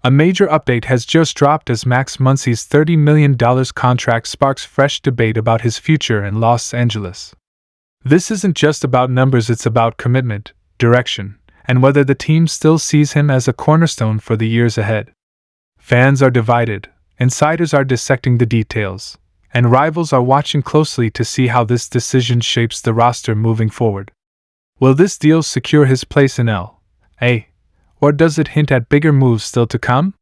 A major update has just dropped as Max Muncy's $30 million contract sparks fresh debate about his future in Los Angeles. This isn't just about numbers, it's about commitment, direction, and whether the team still sees him as a cornerstone for the years ahead. Fans are divided, insiders are dissecting the details, and rivals are watching closely to see how this decision shapes the roster moving forward. Will this deal secure his place in L.A., or does it hint at bigger moves still to come?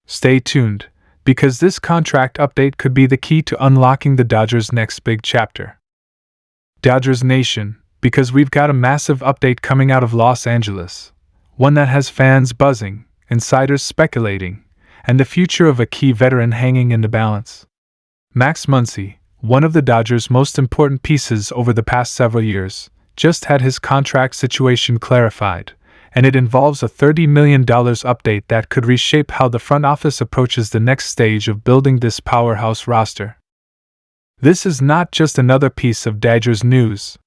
Stay tuned, because this contract update could be the key to unlocking the Dodgers' next big chapter. Dodgers Nation, because we've got a massive update coming out of Los Angeles, one that has fans buzzing, insiders speculating, and the future of a key veteran hanging in the balance. Max Muncy, one of the Dodgers' most important pieces over the past several years, just had his contract situation clarified, and it involves a $30 million update that could reshape how the front office approaches the next stage of building this powerhouse roster. This is not just another piece of Dodgers news.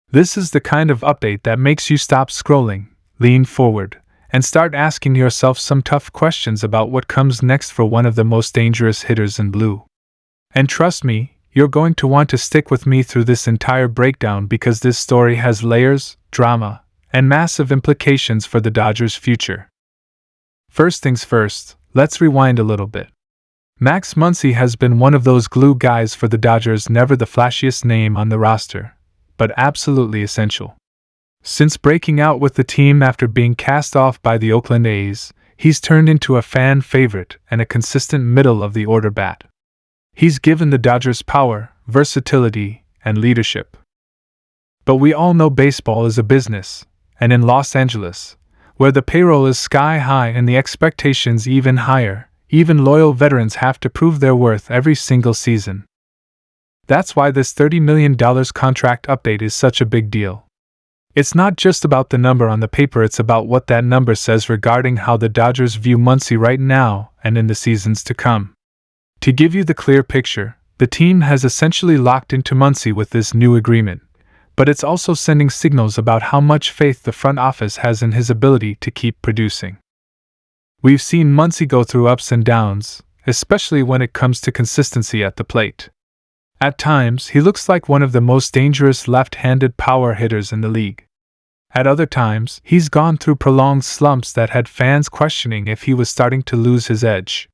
This is the kind of update that makes you stop scrolling, lean forward, and start asking yourself some tough questions about what comes next for one of the most dangerous hitters in blue. And trust me, you're going to want to stick with me through this entire breakdown because this story has layers, drama, and massive implications for the Dodgers' future. First things first, let's rewind a little bit. Max Muncy has been one of those glue guys for the Dodgers, never the flashiest name on the roster, but absolutely essential. Since breaking out with the team after being cast off by the Oakland A's, he's turned into a fan favorite and a consistent middle-of-the-order bat. He's given the Dodgers power, versatility, and leadership. But we all know baseball is a business, and in Los Angeles, where the payroll is sky high and the expectations even higher, even loyal veterans have to prove their worth every single season. That's why this $30 million contract update is such a big deal. It's not just about the number on the paper, it's about what that number says regarding how the Dodgers view Muncy right now and in the seasons to come. To give you the clear picture, the team has essentially locked into Muncy with this new agreement, but it's also sending signals about how much faith the front office has in his ability to keep producing. We've seen Muncy go through ups and downs, especially when it comes to consistency at the plate. At times, he looks like one of the most dangerous left-handed power hitters in the league. At other times, he's gone through prolonged slumps that had fans questioning if he was starting to lose his edge.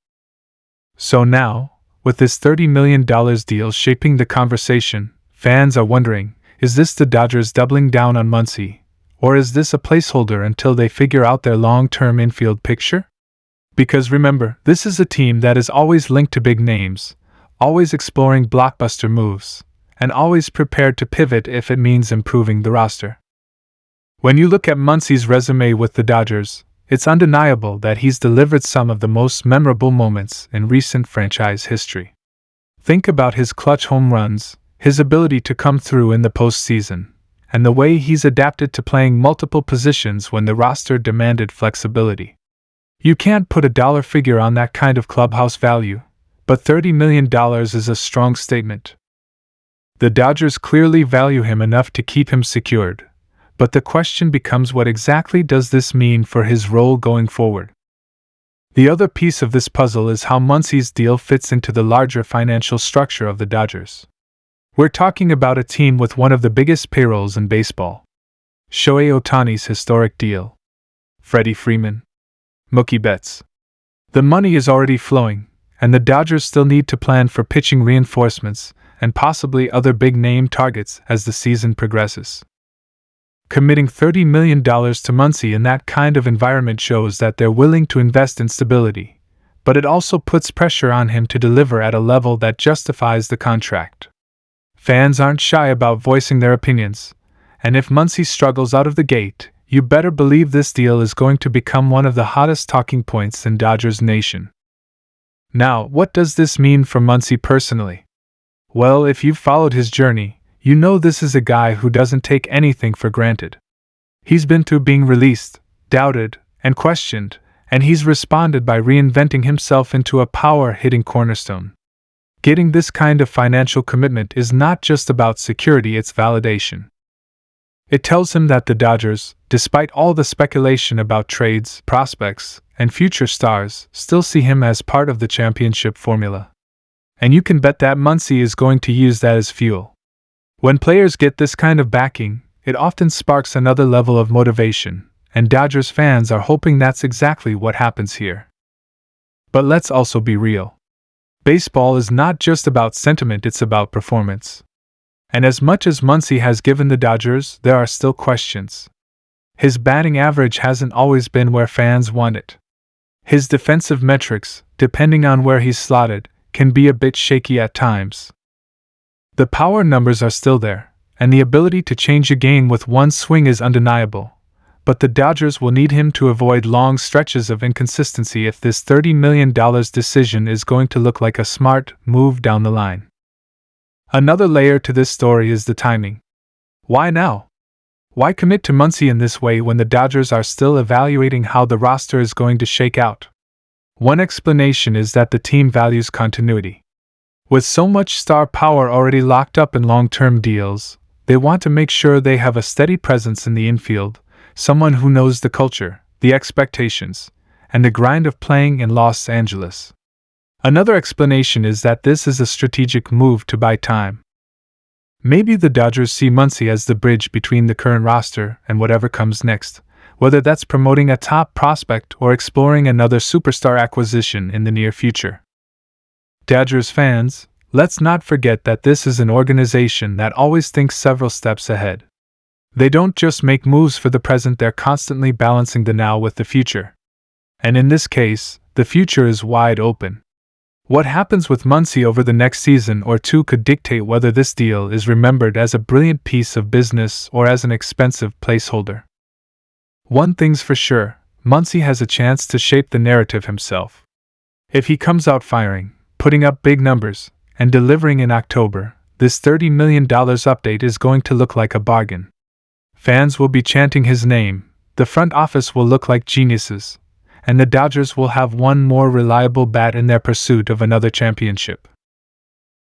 So now, with this $30 million deal shaping the conversation, fans are wondering, is this the Dodgers doubling down on Muncy, or is this a placeholder until they figure out their long-term infield picture? Because remember, this is a team that is always linked to big names, always exploring blockbuster moves, and always prepared to pivot if it means improving the roster. When you look at Muncy's resume with the Dodgers, it's undeniable that he's delivered some of the most memorable moments in recent franchise history. Think about his clutch home runs, his ability to come through in the postseason, and the way he's adapted to playing multiple positions when the roster demanded flexibility. You can't put a dollar figure on that kind of clubhouse value, but $30 million is a strong statement. The Dodgers clearly value him enough to keep him secured, but the question becomes, what exactly does this mean for his role going forward? The other piece of this puzzle is how Muncy's deal fits into the larger financial structure of the Dodgers. We're talking about a team with one of the biggest payrolls in baseball. Shohei Ohtani's historic deal. Freddie Freeman. Mookie Betts. The money is already flowing, and the Dodgers still need to plan for pitching reinforcements and possibly other big-name targets as the season progresses. Committing $30 million to Muncy in that kind of environment shows that they're willing to invest in stability, but it also puts pressure on him to deliver at a level that justifies the contract. Fans aren't shy about voicing their opinions, and if Muncy struggles out of the gate, you better believe this deal is going to become one of the hottest talking points in Dodgers Nation. Now, what does this mean for Muncy personally? Well, if you've followed his journey, you know this is a guy who doesn't take anything for granted. He's been through being released, doubted, and questioned, and he's responded by reinventing himself into a power-hitting cornerstone. Getting this kind of financial commitment is not just about security, it's validation. It tells him that the Dodgers, despite all the speculation about trades, prospects, and future stars, still see him as part of the championship formula. And you can bet that Muncy is going to use that as fuel. When players get this kind of backing, it often sparks another level of motivation, and Dodgers fans are hoping that's exactly what happens here. But let's also be real. Baseball is not just about sentiment, it's about performance. And as much as Muncy has given the Dodgers, there are still questions. His batting average hasn't always been where fans want it. His defensive metrics, depending on where he's slotted, can be a bit shaky at times. The power numbers are still there, and the ability to change a game with one swing is undeniable. But the Dodgers will need him to avoid long stretches of inconsistency if this $30 million decision is going to look like a smart move down the line. Another layer to this story is the timing. Why now? Why commit to Muncy in this way when the Dodgers are still evaluating how the roster is going to shake out? One explanation is that the team values continuity. With so much star power already locked up in long-term deals, they want to make sure they have a steady presence in the infield, someone who knows the culture, the expectations, and the grind of playing in Los Angeles. Another explanation is that this is a strategic move to buy time. Maybe the Dodgers see Muncy as the bridge between the current roster and whatever comes next, whether that's promoting a top prospect or exploring another superstar acquisition in the near future. Dodgers fans, let's not forget that this is an organization that always thinks several steps ahead. They don't just make moves for the present, they're constantly balancing the now with the future. And in this case, the future is wide open. What happens with Muncy over the next season or two could dictate whether this deal is remembered as a brilliant piece of business or as an expensive placeholder. One thing's for sure, Muncy has a chance to shape the narrative himself. If he comes out firing, putting up big numbers, and delivering in October, this $30 million update is going to look like a bargain. Fans will be chanting his name, the front office will look like geniuses, and the Dodgers will have one more reliable bat in their pursuit of another championship.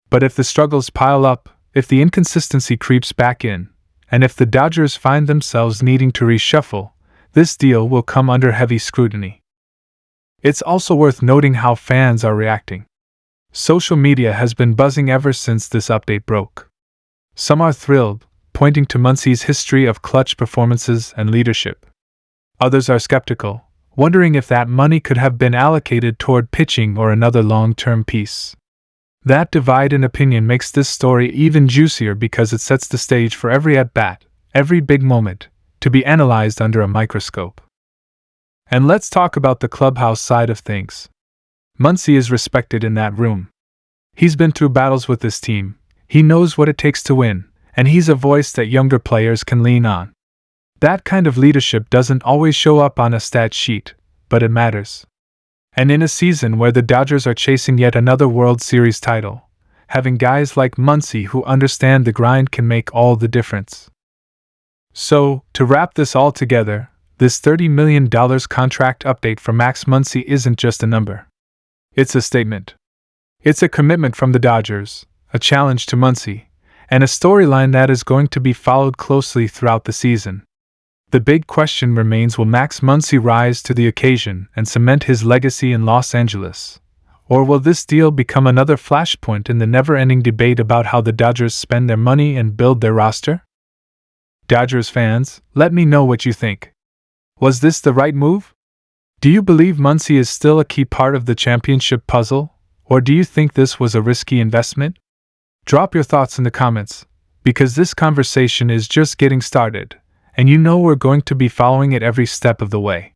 But if the struggles pile up, if the inconsistency creeps back in, and if the Dodgers find themselves needing to reshuffle, this deal will come under heavy scrutiny. It's also worth noting how fans are reacting. Social media has been buzzing ever since this update broke. Some are thrilled, pointing to Muncy's history of clutch performances and leadership. Others are skeptical, wondering if that money could have been allocated toward pitching or another long-term piece. That divide in opinion makes this story even juicier because it sets the stage for every at-bat, every big moment, to be analyzed under a microscope. And let's talk about the clubhouse side of things. Muncy is respected in that room. He's been through battles with this team, he knows what it takes to win, and he's a voice that younger players can lean on. That kind of leadership doesn't always show up on a stat sheet, but it matters. And in a season where the Dodgers are chasing yet another World Series title, having guys like Muncy who understand the grind can make all the difference. So, to wrap this all together, this $30 million contract update for Max Muncy isn't just a number. It's a statement. It's a commitment from the Dodgers, a challenge to Muncy, and a storyline that is going to be followed closely throughout the season. The big question remains, will Max Muncy rise to the occasion and cement his legacy in Los Angeles? Or will this deal become another flashpoint in the never-ending debate about how the Dodgers spend their money and build their roster? Dodgers fans, let me know what you think. Was this the right move? Do you believe Muncy is still a key part of the championship puzzle, or do you think this was a risky investment? Drop your thoughts in the comments, because this conversation is just getting started, and you know we're going to be following it every step of the way.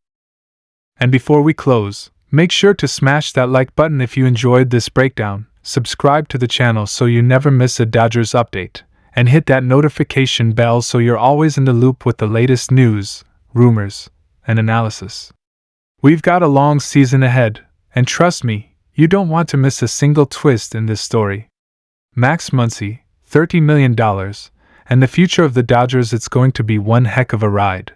And before we close, make sure to smash that like button if you enjoyed this breakdown, subscribe to the channel so you never miss a Dodgers update, and hit that notification bell so you're always in the loop with the latest news, rumors, and analysis. We've got a long season ahead, and trust me, you don't want to miss a single twist in this story. Max Muncy, $30 million, and the future of the Dodgers, it's going to be one heck of a ride.